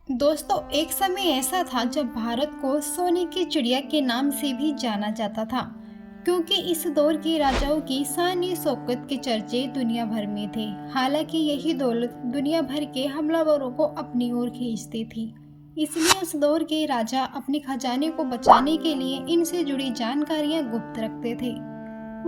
दोस्तों, एक समय ऐसा था जब भारत को सोने की चिड़िया के नाम से भी जाना जाता था, क्योंकि इस दौर के राजाओं की शान शौकत के चर्चे दुनिया भर में थे। हालांकि यही दौलत दुनिया भर के हमलावरों को अपनी ओर खींचती थी। इसलिए उस दौर के राजा अपने खजाने को बचाने के लिए इनसे जुड़ी जानकारियां गुप्त रखते थे।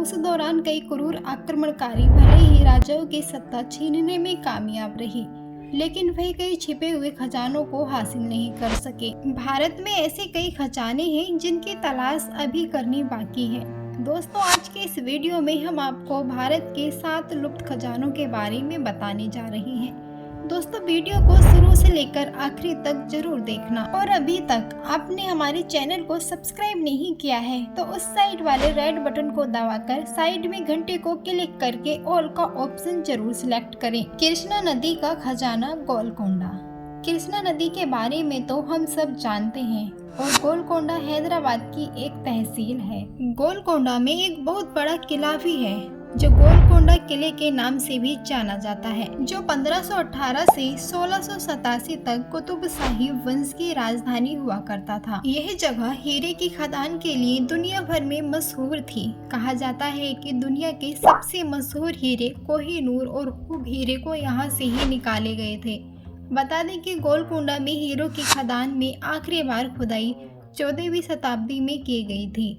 उस दौरान कई क्रूर आक्रमणकारी भले ही राजाओं की सत्ता छीनने में कामयाब रही, लेकिन वह कई छिपे हुए खजानों को हासिल नहीं कर सके। भारत में ऐसे कई खजाने हैं जिनकी तलाश अभी करनी बाकी है। दोस्तों, आज के इस वीडियो में हम आपको भारत के 7 लुप्त खजानों के बारे में बताने जा रहे हैं। दोस्तों, वीडियो को शुरू से लेकर आखिरी तक जरूर देखना। और अभी तक आपने हमारे चैनल को सब्सक्राइब नहीं किया है तो उस साइड वाले रेड बटन को दबाकर साइड में घंटे को क्लिक करके ऑल का ऑप्शन जरूर सिलेक्ट करें। कृष्णा नदी का खजाना गोलकोंडा। कृष्णा नदी के बारे में तो हम सब जानते हैं और गोलकोंडा हैदराबाद की एक तहसील है। गोलकोंडा में एक बहुत बड़ा किला भी है जो गोलकोंडा किले के नाम से भी जाना जाता है, जो 1518 से 1687 तक कुतुब शाही वंश की राजधानी हुआ करता था। यह जगह हीरे की खदान के लिए दुनिया भर में मशहूर थी। कहा जाता है कि दुनिया के सबसे मशहूर हीरे कोहिनूर और खूब हीरे को यहाँ से ही निकाले गए थे। बता दें कि गोलकोंडा में हीरों की खदान में आखिरी बार खुदाई 14वीं शताब्दी में की गई थी।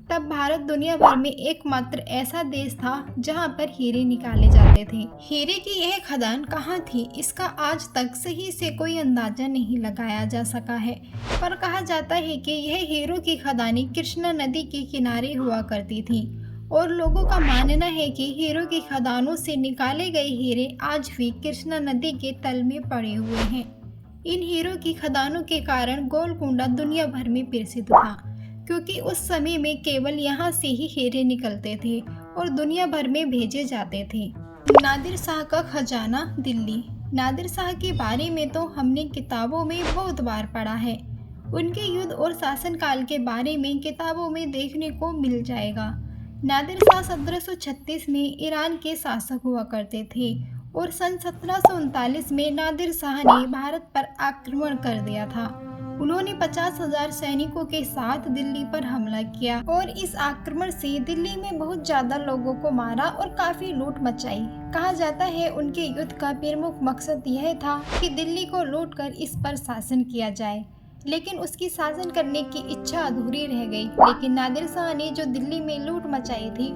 तब भारत दुनिया भर में एकमात्र ऐसा देश था जहां पर हीरे निकाले जाते थे। हीरे की यह खदान कहाँ थी, इसका आज तक सही से कोई अंदाजा नहीं लगाया जा सका है, पर कहा जाता है कि यह हीरों की खदानें कृष्णा नदी के किनारे हुआ करती थी और लोगों का मानना है कि हीरों की खदानों से निकाले गए हीरे आज भी कृष्णा नदी के तल में पड़े हुए हैं। इन हीरों की खदानों के कारण गोलकोंडा दुनिया भर में प्रसिद्ध था, क्योंकि उस समय में केवल यहाँ से ही हीरे निकलते थे और दुनिया भर में भेजे जाते थे। नादिर शाह का खजाना दिल्ली। नादिर शाह के बारे में तो हमने किताबों में बहुत बार पढ़ा है। उनके युद्ध और शासनकाल के बारे में किताबों में देखने को मिल जाएगा। नादिर शाह 1736 में ईरान के शासक हुआ करते थे और सन 1739 में नादिर शाह ने भारत पर आक्रमण कर दिया था। उन्होंने 50,000 सैनिकों के साथ दिल्ली पर हमला किया और इस आक्रमण से दिल्ली में बहुत ज्यादा लोगों को मारा और काफी लूट मचाई। कहा जाता है उनके युद्ध का प्रमुख मकसद यह था कि दिल्ली को लूटकर इस पर शासन किया जाए, लेकिन उसकी शासन करने की इच्छा अधूरी रह गई। लेकिन नादिर शाह ने जो दिल्ली में लूट मचाई थी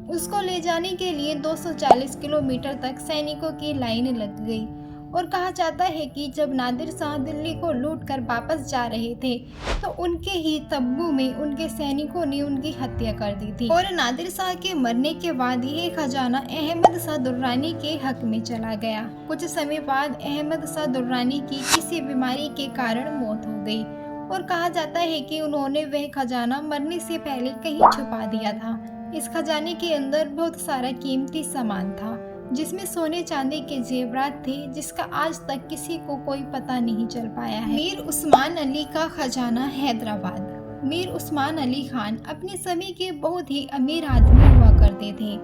उसको ले जाने के लिए 240 किलोमीटर तक सैनिकों की लाइन लग गई। और कहा जाता है कि जब नादिर शाह दिल्ली को लूटकर वापस जा रहे थे तो उनके ही तब्बू में उनके सैनिकों ने उनकी हत्या कर दी थी। और नादिर शाह के मरने के बाद यह खजाना अहमद शाह दुर्रानी के हक में चला गया। कुछ समय बाद अहमद शाह दुर्रानी की किसी बीमारी के कारण मौत हो गई और कहा जाता है कि उन्होंने वह खजाना मरने से पहले कहीं छुपा दिया था। इस खजाने के अंदर बहुत सारा कीमती सामान था, जिसमें सोने चांदी के जेवरात थे, जिसका आज तक किसी को कोई पता नहीं चल पाया है। मीर उस्मान अली का खजाना हैदराबाद। मीर उस्मान अली खान अपने समय के बहुत ही अमीर आदमी हुआ करते थे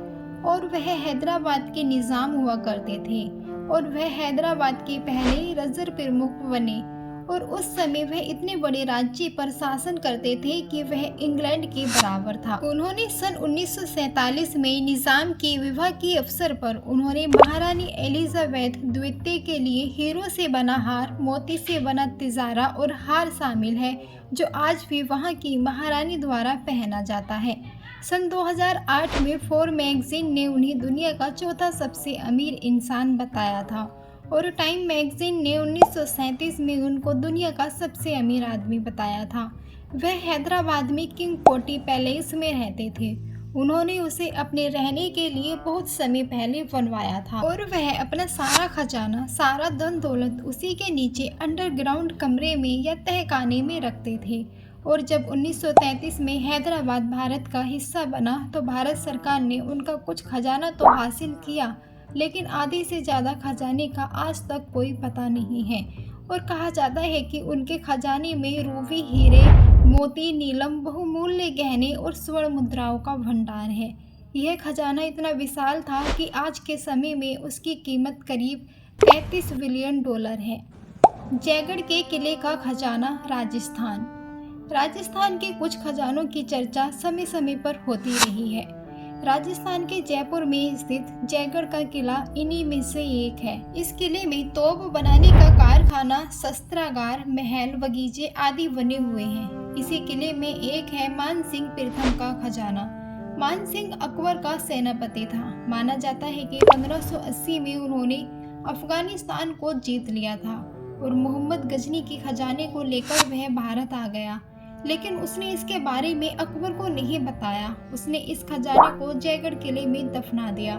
और वह हैदराबाद के निजाम हुआ करते थे और वह हैदराबाद के पहले रजर प्रमुख बने। और उस समय वह इतने बड़े राज्य पर शासन करते थे कि वह इंग्लैंड के बराबर था। उन्होंने सन 1947 में निजाम के विवाह के अवसर पर उन्होंने महारानी एलिजाबेथ द्वितीय के लिए हीरो से बना हार, मोती से बना तिजारा और हार शामिल है, जो आज भी वहां की महारानी द्वारा पहना जाता है। सन 2008 में फोर्ब्स मैगजीन ने उन्हें दुनिया का चौथा सबसे अमीर इंसान बताया था और टाइम मैगजीन ने 1937 में उनको दुनिया का सबसे अमीर आदमी बताया था। वह हैदराबाद में किंग कोटी पैलेस में रहते थे। उन्होंने उसे अपने रहने के लिए बहुत समय पहले बनवाया था और वह अपना सारा खजाना, सारा धन दौलत उसी के नीचे अंडरग्राउंड कमरे में या तहखाने में रखते थे। और जब 1933 में हैदराबाद भारत का हिस्सा बना तो भारत सरकार ने उनका कुछ खजाना तो हासिल किया, लेकिन आधे से ज़्यादा खजाने का आज तक कोई पता नहीं है। और कहा जाता है कि उनके खजाने में रूबी, हीरे, मोती, नीलम, बहुमूल्य गहने और स्वर्ण मुद्राओं का भंडार है। यह खजाना इतना विशाल था कि आज के समय में उसकी कीमत करीब $35 बिलियन है। जयगढ़ के किले का खजाना राजस्थान। राजस्थान के कुछ खजानों की चर्चा समय समय पर होती रही है। राजस्थान के जयपुर में स्थित जयगढ़ का किला इन्हीं में से एक है। इस किले में तोप बनाने का कारखाना, शस्त्रागार, महल, बगीचे आदि बने हुए हैं। इसी किले में एक है मानसिंह प्रथम का खजाना। मानसिंह अकबर का सेनापति था। माना जाता है कि 1580 में उन्होंने अफगानिस्तान को जीत लिया था और मोहम्मद गजनी के खजाने को लेकर वह भारत आ गया, लेकिन उसने इसके बारे में अकबर को नहीं बताया। उसने इस खजाने को जयगढ़ किले में दफना दिया।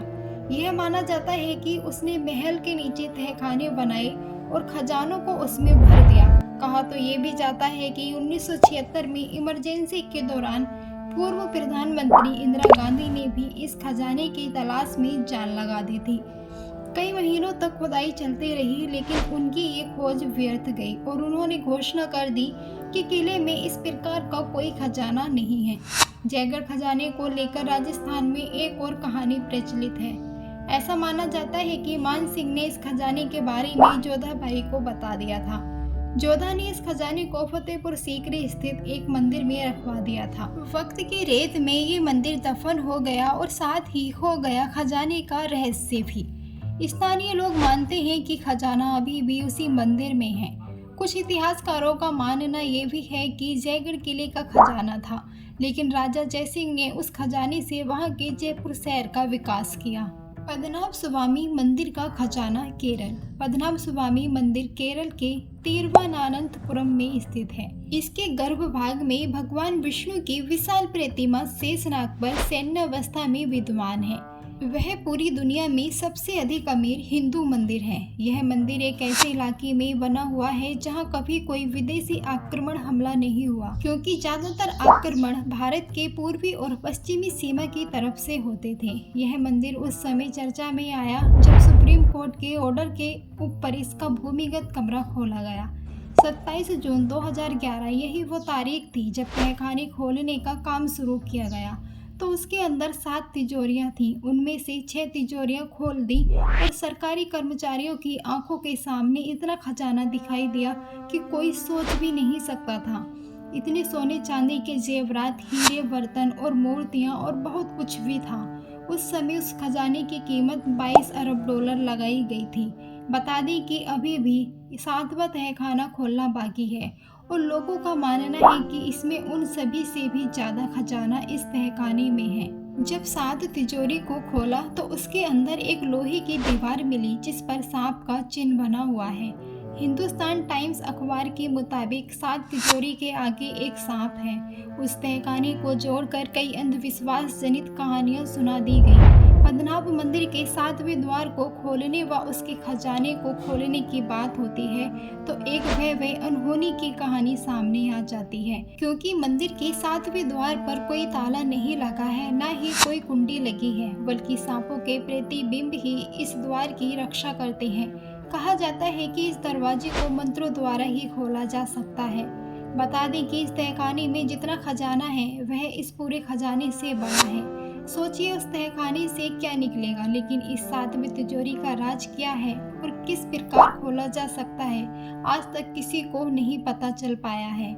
यह माना जाता है कि उसने महल के नीचे तहखाने बनाए और खजानों को उसमें भर दिया। कहा तो ये भी जाता है कि 1976 में इमरजेंसी के दौरान पूर्व प्रधानमंत्री इंदिरा गांधी ने भी इस खजाने की तलाश में जान लगा दी थी। कई महीनों तक खुदाई चलती रही, लेकिन उनकी ये खोज व्यर्थ गई और उन्होंने घोषणा कर दी कि किले में इस प्रकार का कोई खजाना नहीं है। जयगढ़ खजाने को लेकर राजस्थान में एक और कहानी प्रचलित है। ऐसा माना जाता है कि मान सिंह ने इस खजाने के बारे में जोधा भाई को बता दिया था। जोधा ने इस खजाने को फतेहपुर सीकरी स्थित एक मंदिर में रखवा दिया था। वक्त की रेत में ये मंदिर दफन हो गया और साथ ही हो गया खजाने का रहस्य भी। स्थानीय लोग मानते हैं कि खजाना अभी भी उसी मंदिर में है। कुछ इतिहासकारों का मानना ये भी है कि जयगढ़ किले का खजाना था, लेकिन राजा जयसिंह ने उस खजाने से वहां के जयपुर शहर का विकास किया। पद्मनाभ स्वामी मंदिर का खजाना केरल। पद्मनाभ स्वामी मंदिर केरल के तिरुवनंतपुरम में स्थित है। इसके गर्भभाग में भगवान विष्णु की विशाल प्रतिमा शेषनाग पर सैन्यावस्था में विद्यमान है। वह पूरी दुनिया में सबसे अधिक अमीर हिंदू मंदिर है। यह मंदिर एक ऐसे इलाके में बना हुआ है जहां कभी कोई विदेशी आक्रमण हमला नहीं हुआ, क्योंकि ज्यादातर आक्रमण भारत के पूर्वी और पश्चिमी सीमा की तरफ से होते थे। यह मंदिर उस समय चर्चा में आया जब सुप्रीम कोर्ट के ऑर्डर के ऊपर इसका भूमिगत कमरा खोला गया। 27 जून 2011 यही वो तारीख थी जब तहखाने खोलने का काम शुरू किया गया। तो उसके अंदर 7 तिजोरियां थीं। उनमें से 6 तिजोरियां खोल दी और सरकारी कर्मचारियों की आंखों के सामने इतना खजाना दिखाई दिया कि कोई सोच भी नहीं सकता था। इतने सोने चांदी के जेवरात, हीरे, बर्तन और मूर्तियां और बहुत कुछ भी था। उस समय उस खजाने की कीमत 22 अरब डॉलर लगाई गई थी। बता दें कि अभी भी 7वां तहखाना खोलना बाकी है और लोगों का मानना है कि इसमें उन सभी से भी ज्यादा खजाना इस तहखाने में है। जब 7 तिजोरी को खोला तो उसके अंदर एक लोहे की दीवार मिली जिस पर सांप का चिन्ह बना हुआ है। हिंदुस्तान टाइम्स अखबार के मुताबिक 7 तिजोरी के आगे एक सांप है। उस तहखाने को जोड़कर कई अंधविश्वास जनित कहानियां सुना दी गई। पद्मनाभ मंदिर के 7वें द्वार को खोलने व उसके खजाने को खोलने की बात होती है तो एक भय अनहोनी की कहानी सामने आ जाती है, क्योंकि मंदिर के 7वें द्वार पर कोई ताला नहीं लगा है, न ही कोई कुंडी लगी है, बल्कि सांपों के प्रतिबिंब ही इस द्वार की रक्षा करते हैं। कहा जाता है कि इस दरवाजे को मंत्रों द्वारा ही खोला जा सकता है। बता दें कि इस तहखाने में जितना खजाना है वह इस पूरे खजाने से बड़ा है। सोचिए उस तहखाने से क्या निकलेगा, लेकिन इस 7वीं तिजोरी का राज क्या है और किस प्रकार खोला जा सकता है, आज तक किसी को नहीं पता चल पाया है।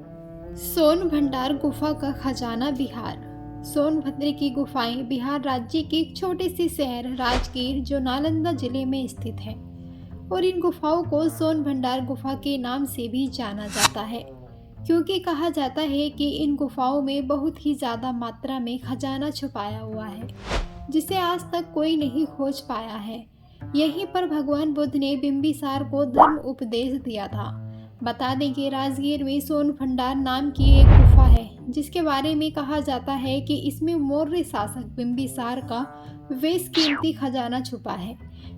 सोनभंडार गुफा का खजाना बिहार। सोनभद्र की गुफाएं बिहार राज्य के एक छोटे से शहर राजगीर जो नालंदा जिले में स्थित है और इन गुफाओं को सोनभंडार गुफा के नाम से भी जाना जाता है, क्योंकि कहा जाता है कि इन गुफाओं में बहुत ही ज़्यादा मात्रा में खजाना छुपाया हुआ है जिसे आज तक कोई नहीं खोज पाया है। यहीं पर भगवान बुद्ध ने बिंबिसार को धर्म उपदेश दिया था। बता दें कि राजगीर में सोनभंडार नाम की एक गुफा है जिसके बारे में कहा जाता है कि इसमें मौर्य शासक बिंबिसार का बेशकीमती खजाना छुपा है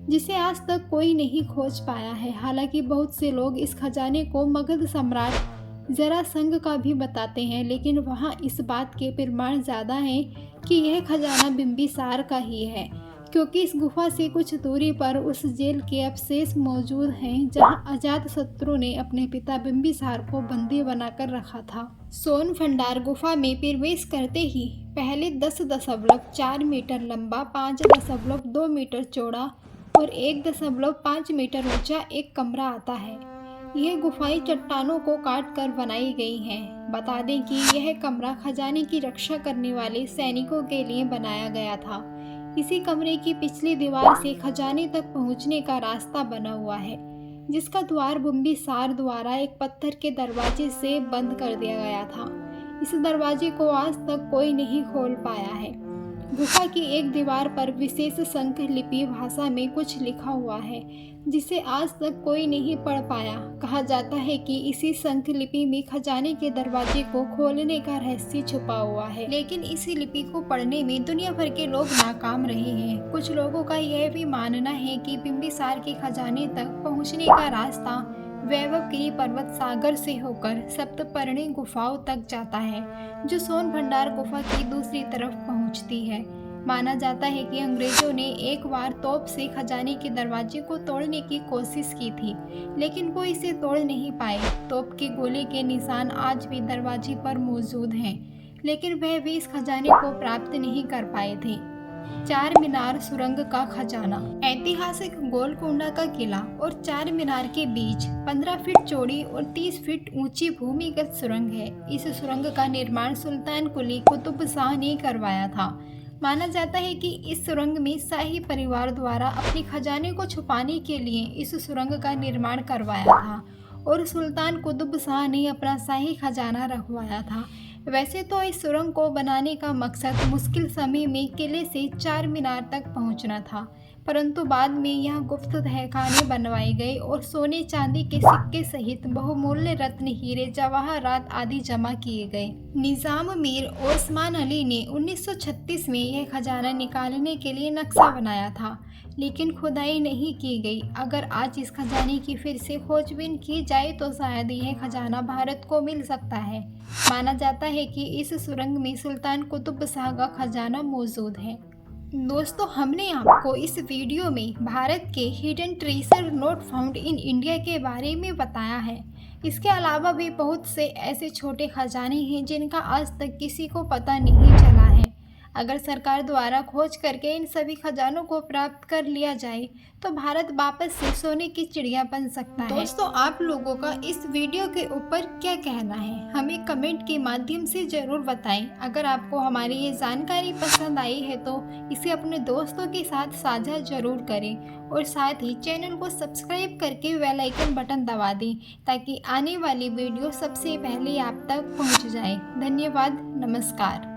जिसे आज तक कोई नहीं खोज पाया है। हालांकि बहुत से लोग इस खजाने को मगध सम्राट जरासंध का भी बताते हैं, लेकिन वहाँ इस बात के प्रमाण ज़्यादा हैं कि यह खजाना बिंबिसार का ही है, क्योंकि इस गुफा से कुछ दूरी पर उस जेल के अवशेष मौजूद हैं जहाँ अजातशत्रु ने अपने पिता बिंबिसार को बंदी बनाकर रखा था। सोनभंडार गुफा में प्रवेश करते ही पहले 10.4 मीटर लंबा, 5.2 मीटर चौड़ा और 1.5 मीटर ऊंचा एक कमरा आता है। यह गुफाएं चट्टानों को काट कर बनाई गई हैं। बता दें कि यह कमरा खजाने की रक्षा करने वाले सैनिकों के लिए बनाया गया था। इसी कमरे की पिछली दीवार से खजाने तक पहुंचने का रास्ता बना हुआ है, जिसका द्वार बिम्बिसार द्वारा एक पत्थर के दरवाजे से बंद कर दिया गया था। इस दरवाजे को आज तक कोई नहीं खोल पाया है। गुफा की एक दीवार पर विशेष संख लिपि भाषा में कुछ लिखा हुआ है, जिसे आज तक कोई नहीं पढ़ पाया। कहा जाता है कि इसी संख लिपि में खजाने के दरवाजे को खोलने का रहस्य छुपा हुआ है, लेकिन इसी लिपि को पढ़ने में दुनिया भर के लोग नाकाम रहे हैं। कुछ लोगों का यह भी मानना है कि बिम्बिसार के खजाने तक पहुंचने का रास्ता वैभवगिरी पर्वत सागर से होकर सप्तपर्णी गुफाओं तक जाता है, जो सोन भंडार गुफा की दूसरी तरफ पहुंचती है। माना जाता है कि अंग्रेजों ने एक बार तोप से खजाने के दरवाजे को तोड़ने की कोशिश की थी, लेकिन वो इसे तोड़ नहीं पाए। तोप के गोले के निशान आज भी दरवाजे पर मौजूद हैं, लेकिन वह भी इस खजाने को प्राप्त नहीं कर पाए थे। चार मीनार सुरंग का खजाना। ऐतिहासिक गोलकोंडा का किला और चार मीनार के बीच 15 फीट चौड़ी और 30 फीट ऊंची भूमिगत सुरंग है। इस सुरंग का निर्माण सुल्तान कुली कुतुब शाह ने करवाया था। माना जाता है कि इस सुरंग में शाही परिवार द्वारा अपने खजाने को छुपाने के लिए इस सुरंग का निर्माण करवाया था और सुल्तान कुतुब शाह ने अपना शाही खजाना रखवाया था। वैसे तो इस सुरंग को बनाने का मकसद मुश्किल समय में किले से चार मीनार तक पहुंचना था, परंतु बाद में यहाँ गुप्त तहखाने बनवाए गए और सोने चांदी के सिक्के सहित बहुमूल्य रत्न, हीरे, जवाहरात आदि जमा किए गए। निजाम मीर ओस्मान अली ने 1936 में यह खजाना निकालने के लिए नक्शा बनाया था, लेकिन खुदाई नहीं की गई। अगर आज इस खजाने की फिर से खोजबीन की जाए तो शायद यह खजाना भारत को मिल सकता है। माना जाता है कि इस सुरंग में सुल्तान कुतुब शाह का खजाना मौजूद है। दोस्तों, हमने आपको इस वीडियो में भारत के hidden treasure not found in India के बारे में बताया है। इसके अलावा भी बहुत से ऐसे छोटे खजाने हैं जिनका आज तक किसी को पता नहीं चला है। अगर सरकार द्वारा खोज करके इन सभी खजानों को प्राप्त कर लिया जाए तो भारत वापस से सोने की चिड़िया बन सकता है। दोस्तों, आप लोगों का इस वीडियो के ऊपर क्या कहना है, हमें कमेंट के माध्यम से ज़रूर बताएं। अगर आपको हमारी ये जानकारी पसंद आई है तो इसे अपने दोस्तों के साथ साझा जरूर करें और साथ ही चैनल को सब्सक्राइब करके बेल आइकन बटन दबा दें, ताकि आने वाली वीडियो सबसे पहले आप तक पहुँच जाए। धन्यवाद, नमस्कार।